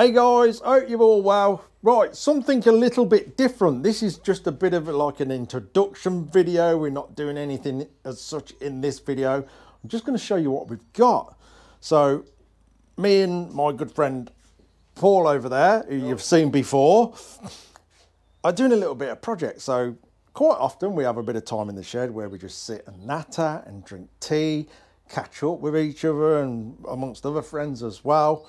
Hey guys, hope you're all well. Right, something a little bit different. This is just a bit of like an introduction video. We're not doing anything as such in this video. I'm just going to show you what we've got. So me and my good friend Paul over there, who you've seen before, are doing a little bit of project. So quite often we have a bit of time in the shed where we just sit and natter and drink tea, catch up with each other and amongst other friends as well.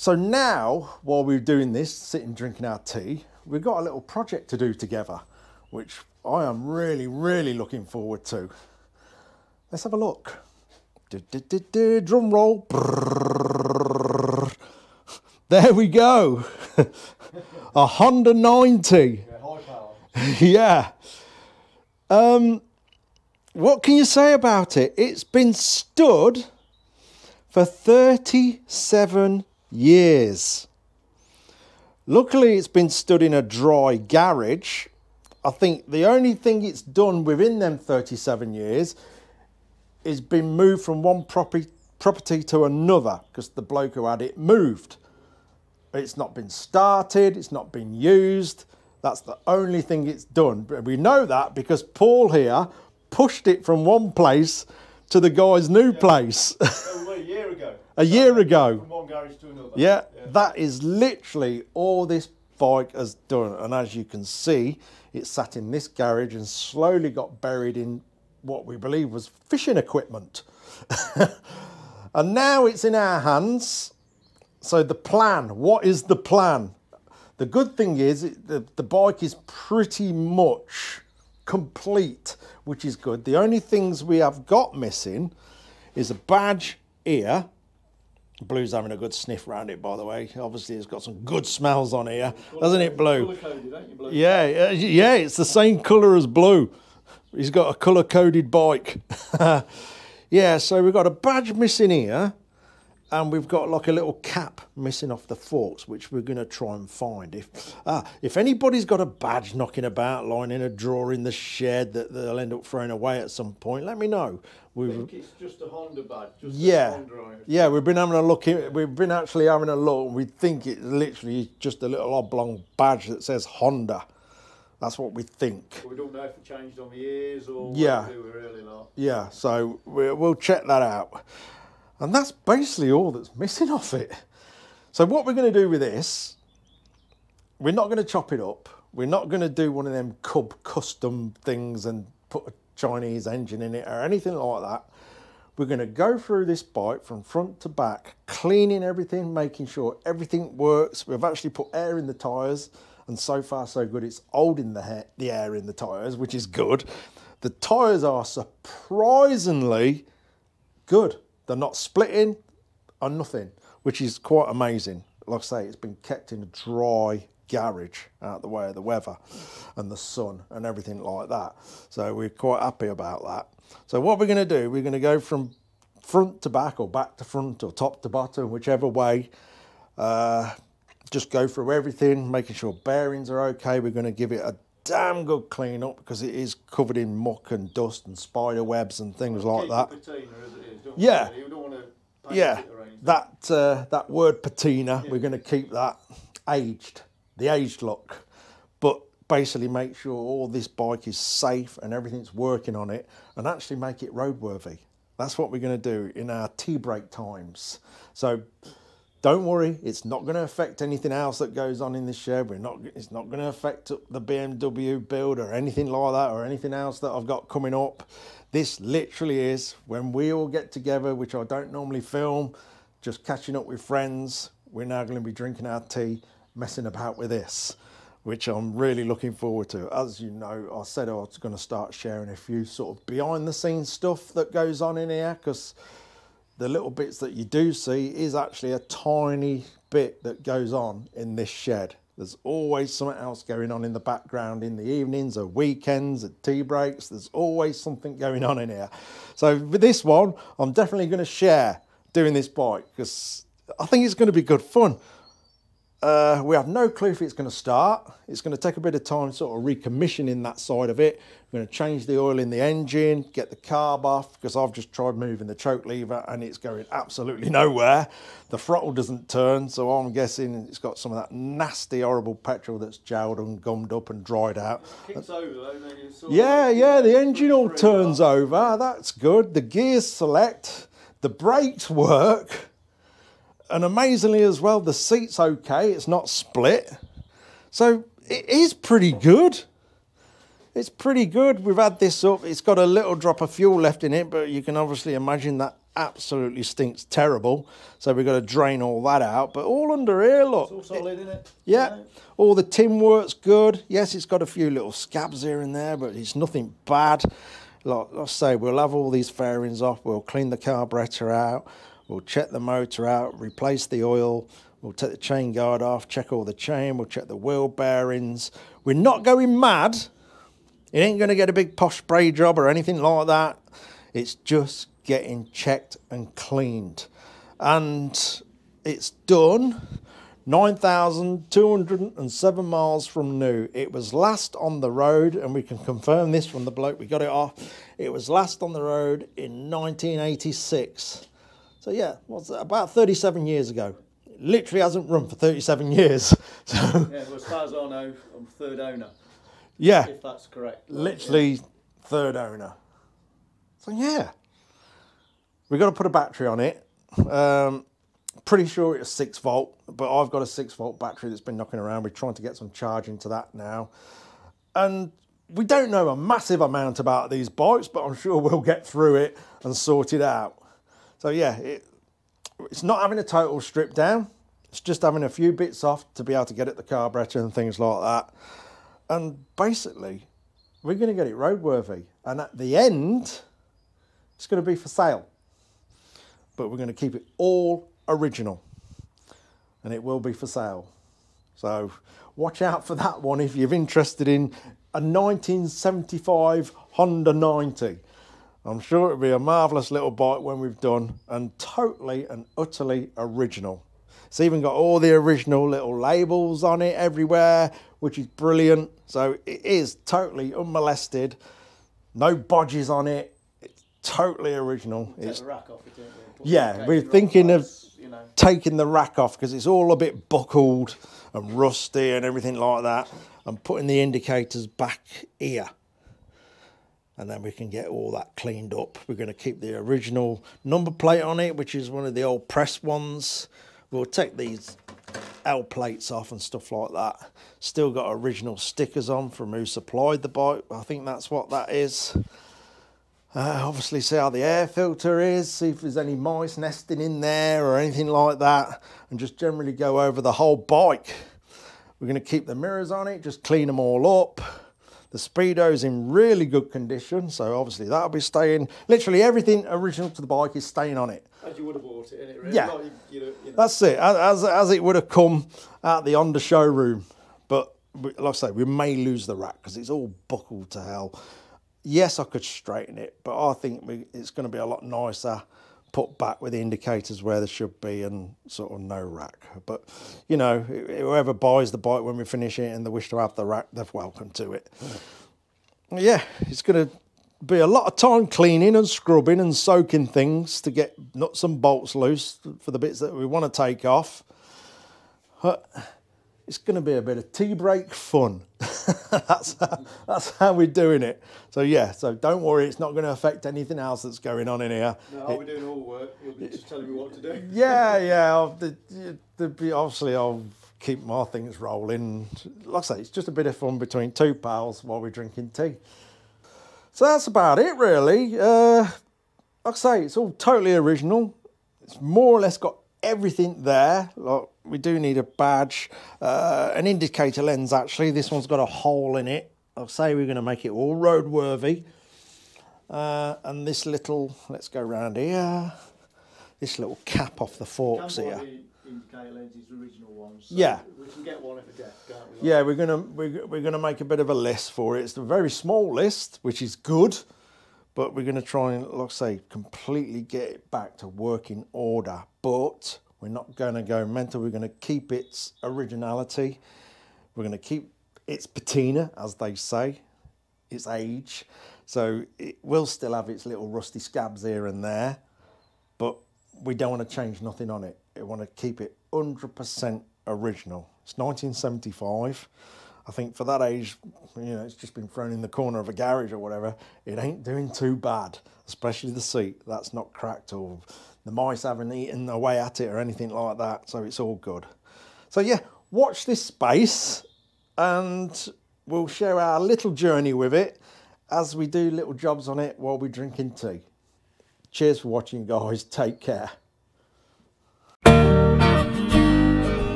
So now, while we're doing this, sitting drinking our tea, we've got a little project to do together, which I am really looking forward to. Let's have a look. Drum roll. There we go. A Honda 90. Yeah. What can you say about it? It's been stood for 37 years. Luckily, it's been stood in a dry garage. I think the only thing it's done within them 37 years is been moved from one property to another because the bloke who had it moved. It's not been started, it's not been used. That's the only thing it's done. But we know that because Paul here pushed it from one place to the guy's new place. A year ago. A year ago. From one garage to another. Yeah, that is literally all this bike has done. And as you can see, it sat in this garage and slowly got buried in what we believe was fishing equipment. And now it's in our hands. So the plan, what is the plan? The good thing is the bike is pretty much complete, which is good. The only things we have got missing is a badge here. Blue's having a good sniff around it, by the way. Obviously, it's got some good smells on here, doesn't it, Blue? Colour-coded, ain't you, Blue? Yeah, it's the same colour as Blue. He's got a colour-coded bike. Yeah, so we've got a badge missing here, and we've got like a little cap missing off the forks, which we're going to try and find. If anybody's got a badge knocking about, lying in a drawer in the shed that they'll end up throwing away at some point, let me know. I think it's just a Honda badge. Just Yeah, a Honda. yeah. We've been having a look. We've been actually having a look. We think it's literally just a little oblong badge that says Honda. That's what we think. We don't know if it changed on the ears or Yeah. what we really like. Yeah. So we'll check that out. And that's basically all that's missing off it. So what we're going to do with this, we're not going to chop it up. We're not going to do one of them Cub custom things and put a Chinese engine in it or anything like that. We're going to go through this bike from front to back, cleaning everything, making sure everything works. We've actually put air in the tyres, and so far so good. It's holding the air in the tyres, which is good. The tyres are surprisingly good. They're not splitting or nothing, which is quite amazing. Like I say, it's been kept in a dry garage out the way of the weather and the sun and everything like that. So we're quite happy about that. So what we're going to do, we're going to go from front to back or back to front or top to bottom, whichever way. Just go through everything, making sure bearings are okay. We're going to give it a damn good clean up because it is covered in muck and dust and spider webs and things like that. Patina as it is, don't Yeah. You don't want to paint Yeah, it or anything. that word patina, we're going to keep that aged, the aged look, but basically make sure all this bike is safe and everything's working on it and actually make it roadworthy. That's what we're going to do in our tea break times. So don't worry, it's not going to affect anything else that goes on in this shed. It's not going to affect the BMW build or anything like that or anything else that I've got coming up. This literally is when we all get together, which I don't normally film, just catching up with friends. We're now going to be drinking our tea, messing about with this, which I'm really looking forward to. As you know, I said I was going to start sharing a few sort of behind the scenes stuff that goes on in here, because the little bits that you do see is actually a tiny bit that goes on in this shed. There's always something else going on in the background in the evenings or weekends, at tea breaks. There's always something going on in here. So with this one, I'm definitely going to share doing this bike because I think it's going to be good fun. We have no clue if it's going to start. It's going to take a bit of time sort of recommissioning that side of it. We're going to change the oil in the engine, get the carb off, because I've just tried moving the choke lever and it's going absolutely nowhere. The throttle doesn't turn, so I'm guessing it's got some of that nasty, horrible petrol that's gelled and gummed up and dried out. Kicks over though, then you sort Yeah, of, yeah, the engine all free turns up. over. That's good. The gears select. The brakes work. And amazingly as well, the seat's okay. It's not split. So it is pretty good. It's pretty good. We've had this up. It's got a little drop of fuel left in it, but you can obviously imagine that absolutely stinks terrible. So we've got to drain all that out. But all under here, look. It's all solid, isn't it? Yeah, all the tin works good. Yes, it's got a few little scabs here and there, but it's nothing bad. Like I say, we'll have all these fairings off. We'll clean the carburetor out. We'll check the motor out, replace the oil. We'll take the chain guard off, check all the chain. We'll check the wheel bearings. We're not going mad. It ain't going to get a big posh spray job or anything like that. It's just getting checked and cleaned. And it's done. 9,207 miles from new. It was last on the road, and we can confirm this from the bloke we got it off. It was last on the road in 1986. So yeah, what's that? About 37 years ago. It literally hasn't run for 37 years. So Yeah, well, as far as I know, I'm third owner, yeah, if that's correct. literally third owner. So yeah, we've got to put a battery on it. Pretty sure it's 6 volt, but I've got a 6 volt battery that's been knocking around. We're trying to get some charge into that now. And we don't know a massive amount about these bikes, but I'm sure we'll get through it and sort it out. So yeah, it's not having a total strip down. It's just having a few bits off to be able to get at the carburetor and things like that. And basically, we're going to get it roadworthy. And at the end, it's going to be for sale. But we're going to keep it all original. And it will be for sale. So watch out for that one if you're interested in a 1975 Honda 90. I'm sure it'll be a marvellous little bike when we've done, and totally and utterly original. It's even got all the original little labels on it everywhere, which is brilliant. So it is totally unmolested, no bodges on it. It's totally original. Take It's, the rack off it, don't we? Put yeah, the we're cage thinking right of place, you know. taking the rack off because it's all a bit buckled and rusty and everything like that, and putting the indicators back here. And then we can get all that cleaned up. We're going to keep the original number plate on it, which is one of the old press ones. We'll take these L plates off and stuff like that. Still got original stickers on from who supplied the bike. I think that's what that is. Obviously see how the air filter is, see if there's any mice nesting in there or anything like that, and just generally go over the whole bike. We're going to keep the mirrors on it, just clean them all up. The Speedo's in really good condition, so obviously that'll be staying. Literally everything original to the bike is staying on it. As you would have bought it, innit? Really? Yeah. Like you know. That's it, as it would have come out the Honda showroom. But like I say, we may lose the rack because it's all buckled to hell. Yes, I could straighten it, but I think it's going to be a lot nicer put back with the indicators where they should be and sort of no rack. But, you know, whoever buys the bike when we finish it and they wish to have the rack, they're welcome to it. Yeah, it's going to be a lot of time cleaning and scrubbing and soaking things to get nuts and bolts loose for the bits that we want to take off. But it's going to be a bit of tea break fun. that's how we're doing it. So yeah, so don't worry, it's not going to affect anything else that's going on in here. No, we're doing all work. You'll be just telling me what to do. Yeah. Obviously, I'll keep my things rolling. Like I say, it's just a bit of fun between two pals while we're drinking tea. So that's about it, really. Like I say, it's all totally original. It's more or less got everything there. Like, we do need a badge, an indicator lens actually. This one's got a hole in it. I'll say we're going to make it all roadworthy. And this little, let's go around here, this little cap off the forks Can buy here. the indicator lenses, original ones. So Yeah. We can get one if a death, can't we? Yeah, we're gonna make a bit of a list for it. It's a very small list, which is good, but we're gonna try and, like I say, completely get it back to working order. But We're not going to go mental. We're going to keep its originality. We're going to keep its patina, as they say, its age. So it will still have its little rusty scabs here and there, but we don't want to change nothing on it. We want to keep it 100% original. It's 1975. I think for that age, you know, it's just been thrown in the corner of a garage or whatever. It ain't doing too bad, especially the seat. That's not cracked or the mice haven't eaten away at it or anything like that. So it's all good. So yeah, watch this space and we'll share our little journey with it as we do little jobs on it while we're drinking tea. Cheers for watching, guys. Take care.